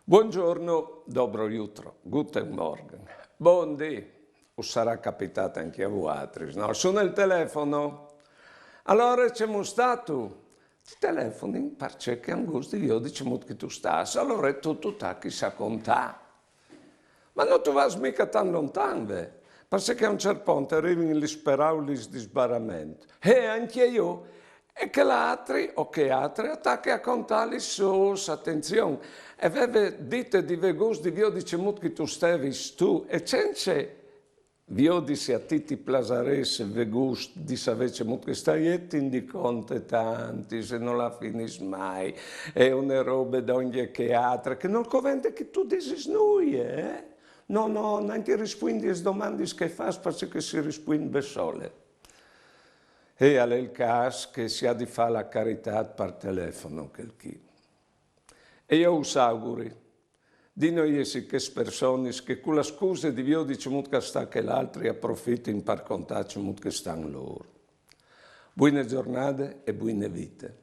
Buongiorno, dobro jutro, guten Morgen. Buondì, o sarà capitato anche a voi, no? Sono il telefono. Allora c'è stato. Ti telefoni perché che angusti io diciamo che tu stai. Allora è tutto chissà con te. Ma non tu vas mica tan lontano, perché a un certo punto arrivi gli speraulis di sbarramento. E anche io. E che l'altri o che altri attacchi a contare sus, attenzione. E aveva dite di vegus di vio dicemut che tu stevis tu, e cence vio disse a titi plasares vegus di savece mut che stai di conte tanti, se non la finis mai, e une robe d'ogni che altre, che non covente che tu disis noi, No, no, non ti rispondi alle domande che fai perché si risponde sole. E è il caso che si ha di fare la carità per telefono, E io us auguri di noi essi che persone che con la scusa di Dio diciamo che sta che l'altri approfittino per contarci che stanno loro. Buone giornate e buone vite.